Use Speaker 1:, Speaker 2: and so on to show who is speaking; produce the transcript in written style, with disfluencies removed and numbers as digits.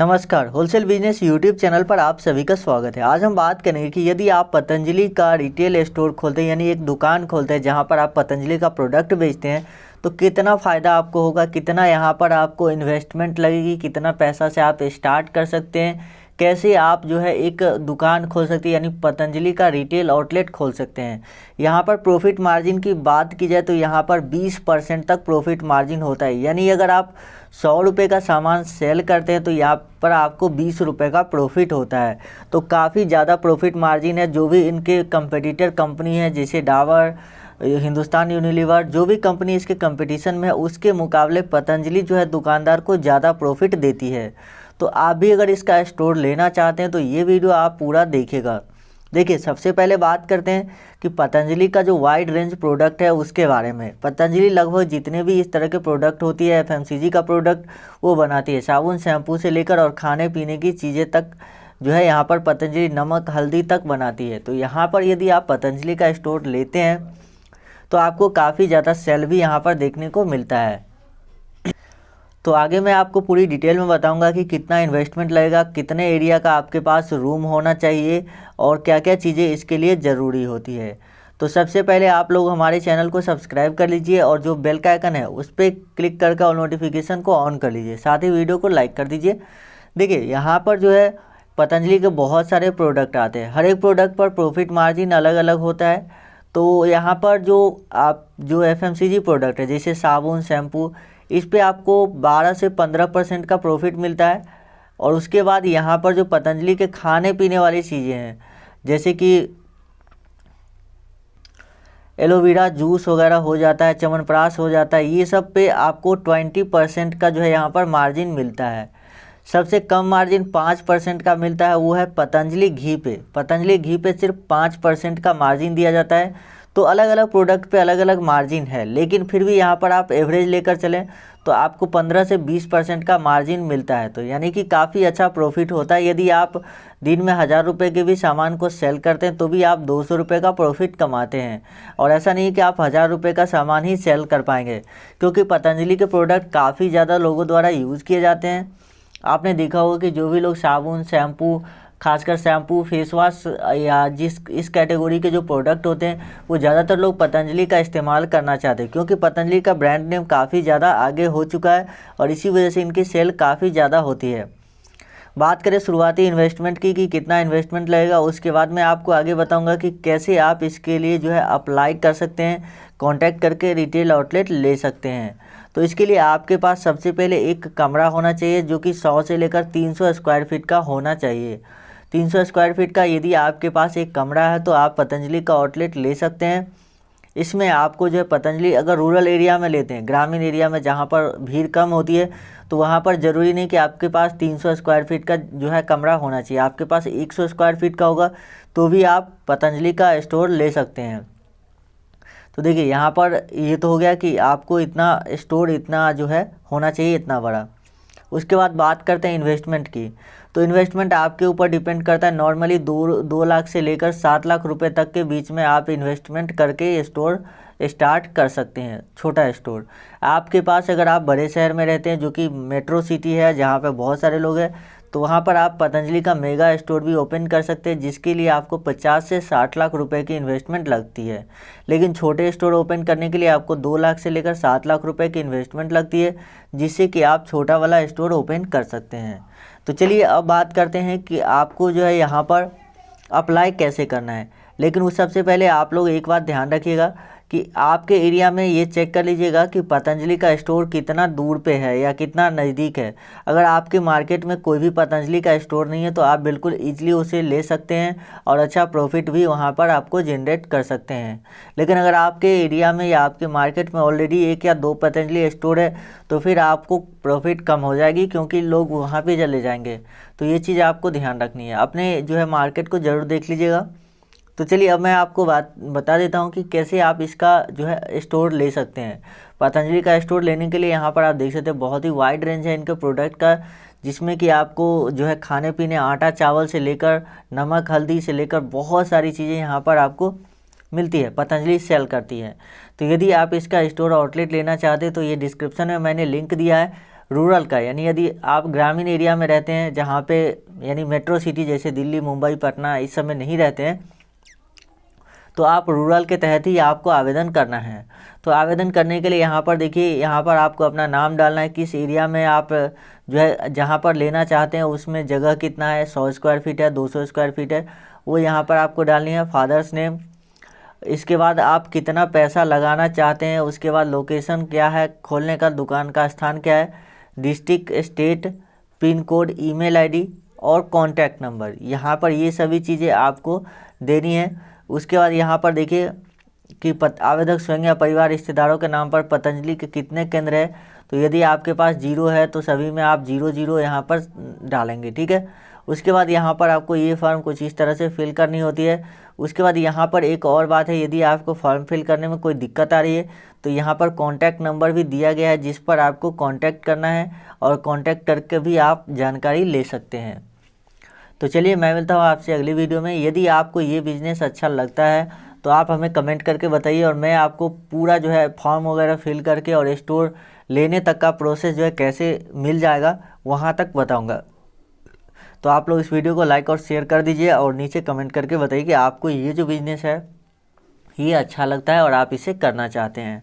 Speaker 1: नमस्कार, wholesale business YouTube channel पर आप सभी का स्वागत है। आज हम बात करेंगे कि यदि आप पतंजलि का रिटेल स्टोर खोलते हैं, यानी एक दुकान खोलते हैं जहां पर आप पतंजलि का प्रोडक्ट बेचते हैं, तो कितना फ़ायदा आपको होगा, कितना यहां पर आपको इन्वेस्टमेंट लगेगी, कितना पैसा से आप स्टार्ट कर सकते हैं, कैसे आप एक दुकान खोल सकते हैं, यानी पतंजलि का रिटेल आउटलेट खोल सकते हैं। यहाँ पर प्रॉफिट मार्जिन की बात की जाए तो यहाँ पर 20% तक प्रॉफिट मार्जिन होता है। यानी अगर आप 100 रुपये का सामान सेल करते हैं तो यहाँ पर आपको 20 रुपये का प्रॉफिट होता है। तो काफ़ी ज़्यादा प्रॉफिट मार्जिन है। जो भी इनके कंपटीटर कंपनी है जैसे डाबर, हिंदुस्तान यूनिलीवर, जो भी कंपनी इसके कंपटीशन में है उसके मुकाबले पतंजलि दुकानदार को ज़्यादा प्रॉफिट देती है। तो आप भी अगर इसका स्टोर लेना चाहते हैं तो ये वीडियो आप पूरा देखिएगा। देखिए, सबसे पहले बात करते हैं कि पतंजलि का जो वाइड रेंज प्रोडक्ट है उसके बारे में। पतंजलि लगभग जितने भी इस तरह के प्रोडक्ट होती है, एफएमसीजी का प्रोडक्ट वो बनाती है। साबुन, शैम्पू से लेकर और खाने पीने की चीज़ें तक यहाँ पर पतंजलि नमक, हल्दी तक बनाती है। तो यहाँ पर यदि आप पतंजलि का स्टोर लेते हैं तो आपको काफ़ी ज़्यादा सेल भी यहाँ पर देखने को मिलता है। तो आगे मैं आपको पूरी डिटेल में बताऊंगा कि कितना इन्वेस्टमेंट लगेगा, कितने एरिया का आपके पास रूम होना चाहिए और क्या क्या चीज़ें इसके लिए ज़रूरी होती है। तो सबसे पहले आप लोग हमारे चैनल को सब्सक्राइब कर लीजिए और जो बेल का आइकन है उस पर क्लिक करके और नोटिफिकेशन को ऑन कर लीजिए, साथ ही वीडियो को लाइक कर दीजिए। देखिए, यहाँ पर पतंजलि के बहुत सारे प्रोडक्ट आते हैं। हर एक प्रोडक्ट पर प्रॉफिट मार्जिन अलग अलग होता है। तो यहाँ पर जो एफएमसीजी प्रोडक्ट है जैसे साबुन, शैम्पू, इस पे आपको 12 से 15% का प्रॉफिट मिलता है। और उसके बाद यहाँ पर जो पतंजलि के खाने पीने वाली चीज़ें हैं जैसे कि एलोवेरा जूस वगैरह हो जाता है, च्यवनप्राश हो जाता है, ये सब पे आपको 20% का यहाँ पर मार्जिन मिलता है। सबसे कम मार्जिन 5% का मिलता है, वो है पतंजलि घी पे। पतंजलि घी पे सिर्फ 5% का मार्जिन दिया जाता है। तो अलग अलग प्रोडक्ट पे अलग अलग मार्जिन है, लेकिन फिर भी यहाँ पर आप एवरेज लेकर चलें तो आपको 15 से 20% का मार्जिन मिलता है। तो यानी कि काफ़ी अच्छा प्रॉफिट होता है। यदि आप दिन में 1000 रुपये के भी सामान को सेल करते हैं तो भी आप 200 रुपये का प्रॉफिट कमाते हैं। और ऐसा नहीं कि आप 1000 रुपये का सामान ही सेल कर पाएंगे, क्योंकि पतंजलि के प्रोडक्ट काफ़ी ज़्यादा लोगों द्वारा यूज़ किए जाते हैं। आपने देखा होगा कि जो भी लोग साबुन, शैम्पू, खासकर शैम्पू, फेस वॉश या इस कैटेगरी के जो प्रोडक्ट होते हैं वो ज़्यादातर लोग पतंजलि का इस्तेमाल करना चाहते हैं, क्योंकि पतंजलि का ब्रांड नेम काफ़ी ज़्यादा आगे हो चुका है और इसी वजह से इनकी सेल काफ़ी ज़्यादा होती है। बात करें शुरुआती इन्वेस्टमेंट की कि कितना इन्वेस्टमेंट लगेगा, उसके बाद मैं आपको आगे बताऊंगा कि कैसे आप इसके लिए अप्लाई कर सकते हैं, कॉन्टैक्ट करके रिटेल आउटलेट ले सकते हैं। तो इसके लिए आपके पास सबसे पहले एक कमरा होना चाहिए जो कि 100 से लेकर 300 स्क्वायर फीट का होना चाहिए। 300 स्क्वायर फीट का यदि आपके पास एक कमरा है तो आप पतंजलि का आउटलेट ले सकते हैं। इसमें आपको पतंजलि अगर रूरल एरिया में लेते हैं, ग्रामीण एरिया में जहाँ पर भीड़ कम होती है, तो वहाँ पर ज़रूरी नहीं कि आपके पास 300 स्क्वायर फीट का कमरा होना चाहिए। आपके पास 100 स्क्वायर फीट का होगा तो भी आप पतंजलि का स्टोर ले सकते हैं। तो देखिए, यहाँ पर ये तो हो गया कि आपको इतना स्टोर इतना होना चाहिए, इतना बड़ा। उसके बाद बात करते हैं इन्वेस्टमेंट की। तो इन्वेस्टमेंट आपके ऊपर डिपेंड करता है। नॉर्मली 2 लाख से लेकर 7 लाख रुपए तक के बीच में आप इन्वेस्टमेंट करके ये स्टोर स्टार्ट कर सकते हैं, छोटा स्टोर। आपके पास अगर आप बड़े शहर में रहते हैं जो कि मेट्रो सिटी है जहाँ पे बहुत सारे लोग हैं, तो वहाँ पर आप पतंजलि का मेगा स्टोर भी ओपन कर सकते हैं, जिसके लिए आपको 50 से 60 लाख रुपए की इन्वेस्टमेंट लगती है। लेकिन छोटे स्टोर ओपन करने के लिए आपको 2 लाख से लेकर 7 लाख रुपए की इन्वेस्टमेंट लगती है, जिससे कि आप छोटा वाला स्टोर ओपन कर सकते हैं। तो चलिए अब बात करते हैं कि आपको यहाँ पर अप्लाई कैसे करना है। लेकिन उस सबसे पहले आप लोग एक बात ध्यान रखिएगा कि आपके एरिया में ये चेक कर लीजिएगा कि पतंजलि का स्टोर कितना दूर पे है या कितना नज़दीक है। अगर आपके मार्केट में कोई भी पतंजलि का स्टोर नहीं है तो आप बिल्कुल ईजिली उसे ले सकते हैं और अच्छा प्रॉफिट भी वहाँ पर आपको जनरेट कर सकते हैं। लेकिन अगर आपके एरिया में या आपके मार्केट में ऑलरेडी 1 या 2 पतंजलि स्टोर है तो फिर आपको प्रॉफिट कम हो जाएगी, क्योंकि लोग वहाँ पर चले जाएंगे। तो ये चीज़ आपको ध्यान रखनी है। अपने मार्केट को ज़रूर देख लीजिएगा। तो चलिए अब मैं आपको बता देता हूँ कि कैसे आप इसका स्टोर ले सकते हैं। पतंजलि का स्टोर लेने के लिए यहाँ पर आप देख सकते हैं बहुत ही वाइड रेंज है इनके प्रोडक्ट का, जिसमें कि आपको खाने पीने, आटा चावल से लेकर नमक हल्दी से लेकर बहुत सारी चीज़ें यहाँ पर आपको मिलती है, पतंजलि सेल करती है। तो यदि आप इसका स्टोर आउटलेट लेना चाहते हैं तो ये डिस्क्रिप्शन में मैंने लिंक दिया है, रूरल का, यानी यदि आप ग्रामीण एरिया में रहते हैं जहाँ पे यानी मेट्रो सिटी जैसे दिल्ली, मुंबई, पटना इस सब में नहीं रहते हैं, तो आप रूरल के तहत ही आपको आवेदन करना है। तो आवेदन करने के लिए यहाँ पर देखिए, यहाँ पर आपको अपना नाम डालना है, किस एरिया में आप जो है जहाँ पर लेना चाहते हैं उसमें जगह कितना है, 100 स्क्वायर फीट है, 200 स्क्वायर फीट है, वो यहाँ पर आपको डालनी है। फादर्स नेम, इसके बाद आप कितना पैसा लगाना चाहते हैं, उसके बाद लोकेशन क्या है, खोलने का दुकान का स्थान क्या है, district, state, pin code, email ID और कॉन्टैक्ट नंबर, यहाँ पर ये सभी चीज़ें आपको देनी है। उसके बाद यहाँ पर देखिए कि आवेदक स्वयं या परिवार रिश्तेदारों के नाम पर पतंजलि के कितने केंद्र है, तो यदि आपके पास 0 है तो सभी में आप 0 यहाँ पर डालेंगे, ठीक है। उसके बाद यहाँ पर आपको ये फॉर्म कुछ इस तरह से फिल करनी होती है। उसके बाद यहाँ पर एक और बात है, यदि आपको फॉर्म फिल करने में कोई दिक्कत आ रही है तो यहाँ पर कॉन्टैक्ट नंबर भी दिया गया है जिस पर आपको कॉन्टैक्ट करना है और कॉन्टैक्ट करके भी आप जानकारी ले सकते हैं। तो चलिए मैं मिलता हूँ आपसे अगली वीडियो में। यदि आपको ये बिज़नेस अच्छा लगता है तो आप हमें कमेंट करके बताइए और मैं आपको पूरा जो है फॉर्म वगैरह फिल करके और स्टोर लेने तक का प्रोसेस जो है कैसे मिल जाएगा वहाँ तक बताऊँगा। तो आप लोग इस वीडियो को लाइक और शेयर कर दीजिए और नीचे कमेंट करके बताइए कि आपको ये जो बिज़नेस है ये अच्छा लगता है और आप इसे करना चाहते हैं।